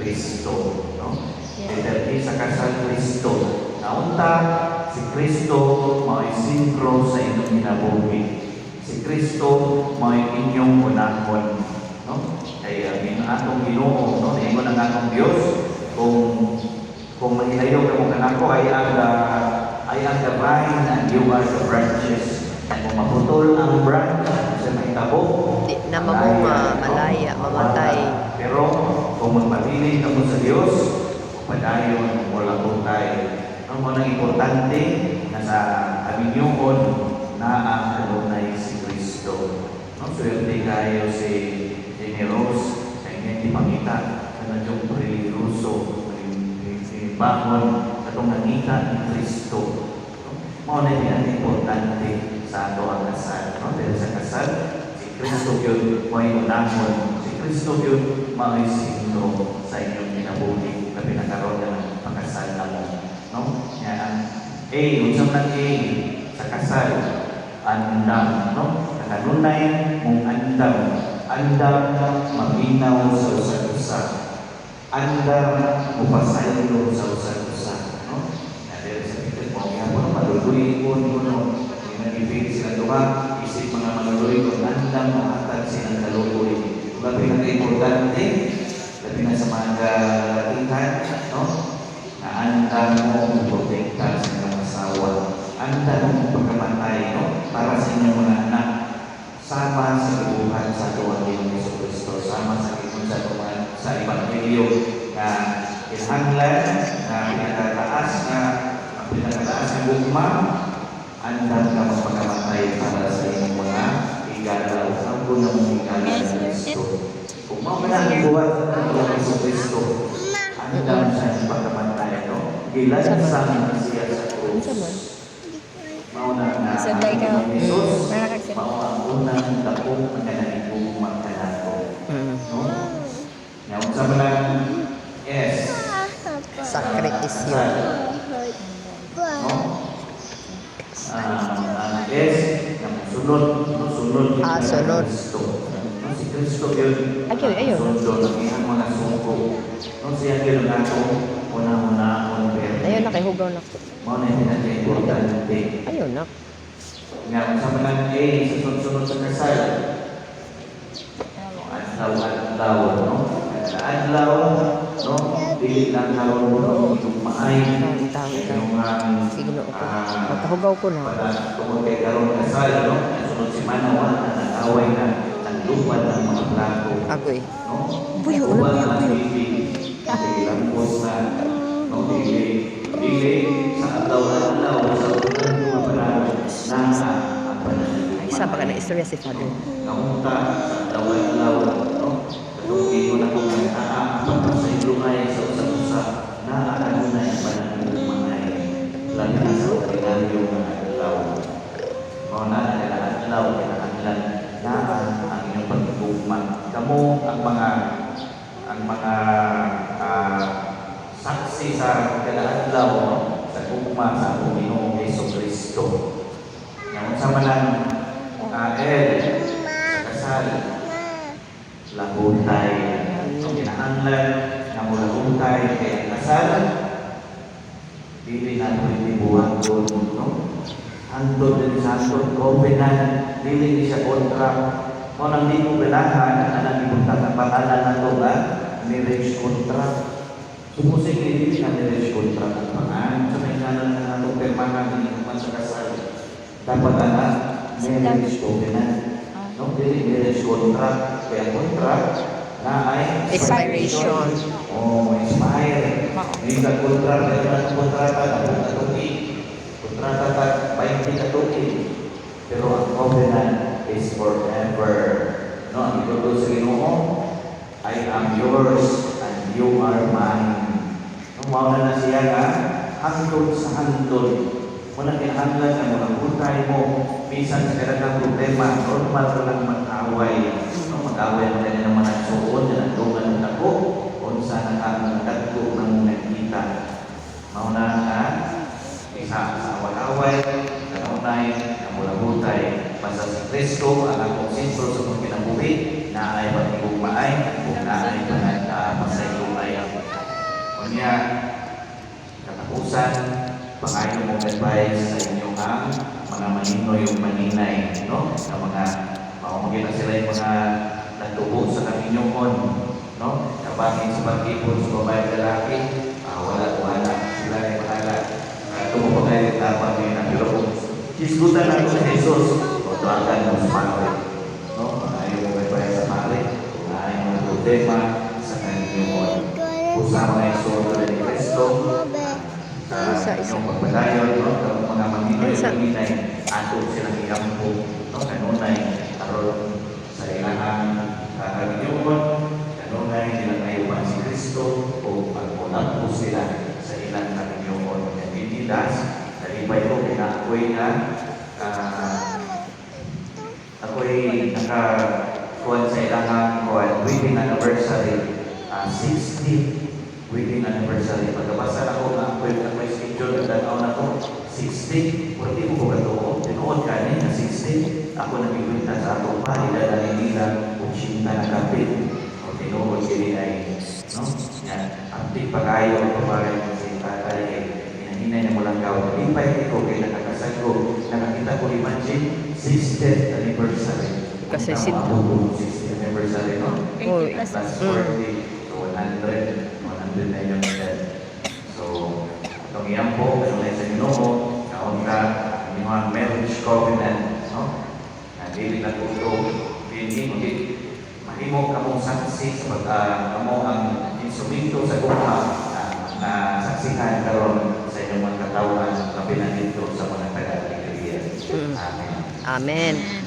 Kristo, no? Yeah. Dahil sa kasal Kristo. Naunta, si Kristo may sentro sa inyong kinabuhi. Si Kristo may inyong unahon, no? Kaya ang atong Ginoo, no? Ingon ang atong Dios, kung mahilayo ka mo kanako ay ang the vine and you are the branches. Kung maputol ang branch sa mahitabo, Di na malaya, mamatay. pero kung magpabiling ka mo sa Diyos, padayon wala utay. Ang mga importante na sa aminyong na ang adunay si Kristo. No, swerte kayo si Generos sa inyong ipangita na nadyong religyoso, bangon atong nangita ni Kristo. No? Mao na yung importante sa ato ang kasal. No? Dahil sa kasal, si Kristo yun may unahon. Si Kristo yun may sino sa inyong kinabuhi na pinakaroon na ng pagkasal na mo. No? Yan. A, unsang ng A sa kasal, andam. No? Nakanunay mong andam. Andam maminaw sa usa-usa. Andam mupasaylo sa usa-usa. No? Dahil sa pitit mo, kaya mo maluluin ko, hindi nag-ibig sila duha, isip mga maluluin ko, andam mahatag silang kaluluin. Diba pinaka-importante, labi na sa mga tingkan, no? Na andam mo protekta sa inyong asawa. Andam mo pagkamatay, no? Para sa inyong mga anak. Sama sa ibuhan sa tuwang Ginoo Jesucristo, sama sa ibuhan sa Ebanghelyo na kinahanglan na pinakataas na gugma, andam ka magpakamatay para sa inyong mga igalaw. Ang punang igalaw ng Kristo. Kung mamalang ibuhat ng Ginoo Jesucristo, andam sa pagkamatay, no? Gilan sa siya sa krus. Mauna na ang Jesus, mauna ang unang dakong magkananibong magkanato. No? Ngayon sa malang S. Sakritisyon. No? Ang S, ang sunod. Sunod. Sunod. No, si Kristo yun. Ayun. Sunod ang iyang mga sungko. No, siya yun ang atong una-una. Ayun na, kay hugaw na. Mauna yung pinaka-importante. Ayun na. Nga, sa malang A, sa sunod sa kasal. Adlaw, no? Adlaw, no? Dili lang karon mo yung maay. Yung magkahugaw ko na. Tungkol kay karon kasal, no? Sunod si Manawa na nag-away na naglupad ng mga plato. Agoy. No? Buyo. Dili lang post na. No? Dili sa adlaw-adlaw sa unang mga plato na ang pananalipan. Isa pa ka na istorya si Father. Namunta sa adlaw-adlaw, no? Katungki ko na kung ang sa ilungay sa usa-usa na ano na yung pananumangay. Lagi na sa ordinaryo ng adlaw. O na adlaw, kinahanglan na ang inyong pagtugma. Kamu ang mga saksi sa kadaadlaw, no? Sa tugma sa Panginoong Jesucristo. Ngayon sa malang L, sa kasal, lahutay. Ang kinahanglan na mula hutay kay ang kasal, dili na pwede buhaton, no? Andon din sa andon, covenant, dili ni siya kontra. Kung nang di mo bilahan, anang ipunta ng pangalan na ito ba? Marriage contract. Sumusig dili na marriage contract ang pangalan. Sa may kanan na itong permangan ng sa kasal. Dapat marriage covenant. No, dili marriage contract. Kaya contract na ay Expiration. Expire. May contract, kaya na kontrata na katuki. Kontrata ta 20 katuki. Pero ang covenant is forever. No, ang ito sa Ginoo, I am yours and you are mine. No, mawala na siya nga hangtod sa hangtod. Muna kinahanglan na mga kultay mo, minsan sa kailangang problema, normal ka lang mag-away. No, mag-away mo tayo ng mga nagsuon, na nagdungan ng ako, kung saan nagkatgo ng nagkita. Mauna na, isa sa away-away, kanunay, na mula hutay, basta si Kristo, ang akong sentro sa mga kinabuhi, na ay patigugmaay, kung na ay panagpasay ay ubusan, pangayo mong advice sa inyong ang mga maninoy yung maninay, no? Sa mga, mamagin na sila yung mga natubo sa kaminyoon, no? Kapangin sa pag-ipon sa babae at lalaki, wala. Sila ay bahala. Tumo pa kayo tapang ngayon ang bilog. Kisgutan natin sa Jesus, o tuwagan mo sa pangre, no? Pangayo mong advice sa pangre, pangayo mong problema sa kaminyoon. Usama na yung solo ni Cristo, sa inyong pagpadayon, no? Ang mga maninoy at maninay, ato silang iampo, no? Kanunay, aron sa ilang kaminyoon, kanunay, nilang ayupan si Cristo, o pagpunang po sila sa ilang kaminyoon. At itidas, nalipay ko, ako'y nakakuhan sa ilang wedding anniversary, 60 wedding anniversary. Pagkabasa na ko na ako'y schedule na tanaw na ko, 60, pwede ko ba ito? Tinuod ka na 60, ako nag-iwinta sa ako pa, idadali nila, 80 na kapit. O tinuod kini ay, no? Yan, update pa kayo, paparay mo sa tatay, hinahinay na mo lang gawin. Lipay ko, kaya nakakasal ko, nakakita ko imagine, 60th anniversary. Kasi Kung tama ako, 60th anniversary, no? Oh, Plus 40, so 100 na yung dead. So, itong iyan po, kung sa Ginoo, kaon ka, ang mga marriage covenant, no? Dili na po ito, mahimo ka mong saksi sa kamo ang instrumento sa guma na saksihan karon sa inyong mga katawan na pinanito sa mga taga-Iglesia. Amen. Amen.